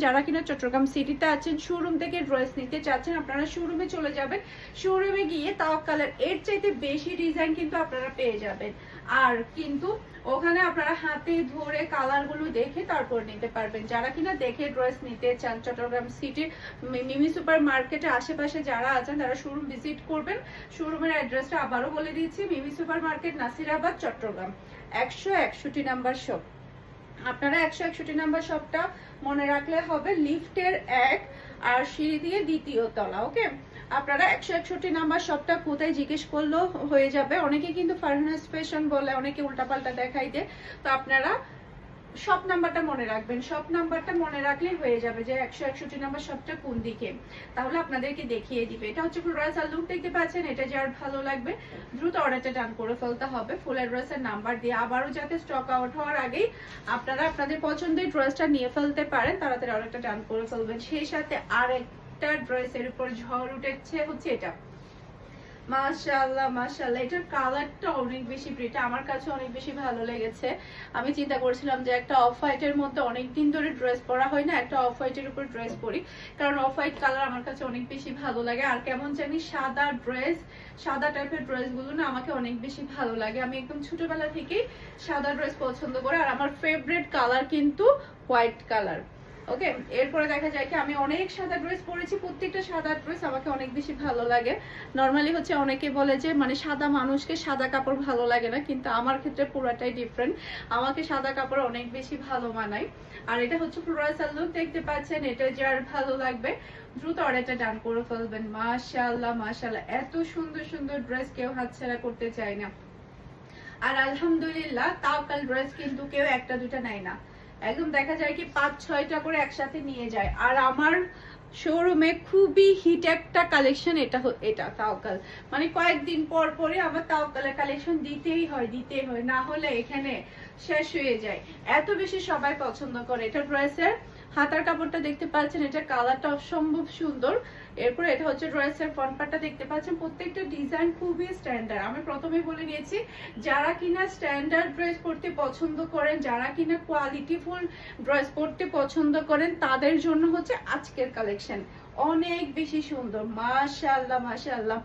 যারা কিনা চট্টগ্রাম সিটিতে আছেন, শোরুম থেকে ড্রেস নিতে চাচ্ছেন, আপনারা শোরুমে চলে যাবেন। শোরুমে গিয়ে তাওয়াক্কালের এর চাইতে বেশি ডিজাইন কিন্তু আপনারা পেয়ে যাবেন। আর কিন্তু ওখানে আপনারা হাতে ধরে কালারগুলো দেখে তারপর নিতে পারবেন। যারা কিনা দেখে ড্রেস নিতে চান, চট্টগ্রাম সিটির মিমি সুপার মার্কেটের আশেপাশে যারা আছেন তারা শোরুম ভিজিট করবেন। শোরুমের অ্যাড্রেসটা আবারও বলে দিচ্ছি, Mimi super market, Nasirabad, Chittagong, 161 number shop. আপনারা 161 নাম্বার শপটা মনে রাখলে হবে, লিফটের 1 আর সিঁড়ি দিয়ে 2য় তলা। ওকে, আপনারা 161 নাম্বার শপটা কোথায় জিজ্ঞেস করলেও হয়ে যাবে। অনেকে কিন্তু ফারহানাস ফ্যাশন বলে, অনেকে উল্টাপাল্টা দেখাই দেয়। তো আপনারা শপ নাম্বারটা মনে রাখবেন, শপ নাম্বারটা মনে রাখলে হয়ে যাবে যে 161 নাম্বার শপটা কোন দিকে, তাহলে আপনাদেরকে দেখিয়ে দিবে। এটা হচ্ছে ফুল ড্রেস আর লুক দেখতে পাচ্ছেন। এটা যার ভালো লাগবে দ্রুত অর্ডারটা ডান করে ফেলতে হবে ফুল অ্যাড্রেসের নাম্বার দিয়ে। আবারও যাতে স্টক আউট হওয়ার আগেই আপনারা আপনাদের পছন্দের ড্রেসটা নিয়ে ফেলতে পারেন, তাড়াতাড়ি অর্ডারটা ডান করে ফেলবেন। সেই সাথে আর একটা ড্রেসের উপর ঝড় উঠেছে হচ্ছে এটা। মাশাআল্লাহ মাশাআল্লাহ, এটার কালারটা অনেক বেশি প্রিটি, আমার কাছে অনেক বেশি ভালো লেগেছে। আমি চিন্তা করছিলাম যে একটা অফ হোয়াইটের মধ্যে অনেকদিন ধরে ড্রেস পরা হয় না, একটা অফ হোয়াইটের উপর ড্রেস পরি, কারণ অফ হোয়াইট কালার আমার কাছে অনেক বেশি ভালো লাগে। আর কেমন জানি সাদা ড্রেস, সাদা টাইপের ড্রেসগুলো না আমাকে অনেক বেশি ভালো লাগে। আমি একদম ছোটবেলা থেকেই সাদা ড্রেস পছন্দ করি, আর আমার ফেভারিট কালার কিন্তু হোয়াইট কালার। ওকে, এরপরে দেখা যায় কি আমি অনেক সাদা ড্রেস পরেছি, প্রত্যেকটা সাদা ড্রেস আমাকে অনেক বেশি ভালো লাগে। নর্মালি হচ্ছে অনেকে বলে যে মানে সাদা মানুষকে সাদা কাপড় ভালো লাগে না, কিন্তু আমার ক্ষেত্রে পুরাটাই ডিফারেন্ট, আমাকে সাদা কাপড় অনেক বেশি ভালো মানায়। আর এটা হচ্ছে ফ্লোরাল লুক দেখতে পাচ্ছেন, এটা যার ভালো লাগবে দ্রুত অর্ডারটা ডান করে ফেলবেন। মাশাআল্লাহ মাশাআল্লাহ, এত সুন্দর সুন্দর ড্রেস কেউ হাতছাড়া করতে চায় না। আর আলহামদুলিল্লাহ তাওয়াক্কাল ড্রেস কিন্তু কেউ একটা দুটা নেয় না, একদম দেখা যায় কি 5-6টা করে একসাথে নিয়ে যায়। আর আমার শোরুমে খুবই হিট একটা কালেকশন এটা তাওয়াক্কাল, মানে কয়েকদিন পর পরে আমার তাওয়াক্কালের কালেকশন দিতেই হয়, না হলে এখানে শেষ হয়ে যায়, এত বেশি সবাই পছন্দ করে। এটা ড্রেসের হাতার কাপড়টা দেখতে পাচ্ছেন, এটা কালারটা অসম্ভব সুন্দর। এরপরে এটা হচ্ছে ড্রেসের ফ্রন্ট পার্টটা দেখতে পাচ্ছেন, প্রত্যেকটা ডিজাইন খুবই স্ট্যান্ডার্ড। আমি প্রথমেই বলে নিয়েছি, যারা কিনা স্ট্যান্ডার্ড ড্রেস পরতে পছন্দ করেন, যারা কিনা কোয়ালিটিফুল ড্রেস পরতে পছন্দ করেন, তাদের জন্য হচ্ছে আজকের কালেকশন অনেক বেশি সুন্দর। মাশাআল্লাহ মাশাআল্লাহ,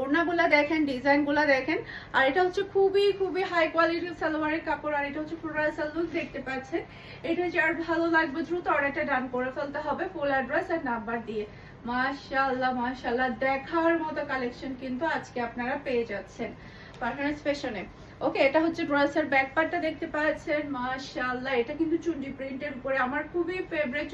ওড়নাগুলা দেখেন, ডিজাইনগুলা দেখেন। আর এটা হচ্ছে খুবই খুবই হাই কোয়ালিটির সালোয়ারের কাপড়। আর এটা হচ্ছে ফ্লোরাল লুক দেখতে পাচ্ছেন। এটা যার ভালো লাগবে দ্রুত অর্ডারটা ডান করে ফেলতে হবে ফুল অ্যাড্রেস আর নাম্বার দিয়ে। মাশাআল্লাহ মাশাআল্লাহ, দেখার মতো কালেকশন কিন্তু আজকে আপনারা পেয়ে যাচ্ছেন ফারহানাস ফ্যাশনে। ওকে, এটা হচ্ছে ড্রেসের ব্যাক পার্টটা দেখতে পাচ্ছেন। মাশাআল্লাহ, এটা কিন্তু চুন্ডি প্রিন্টের উপরে, আমার খুবই ফেভারিট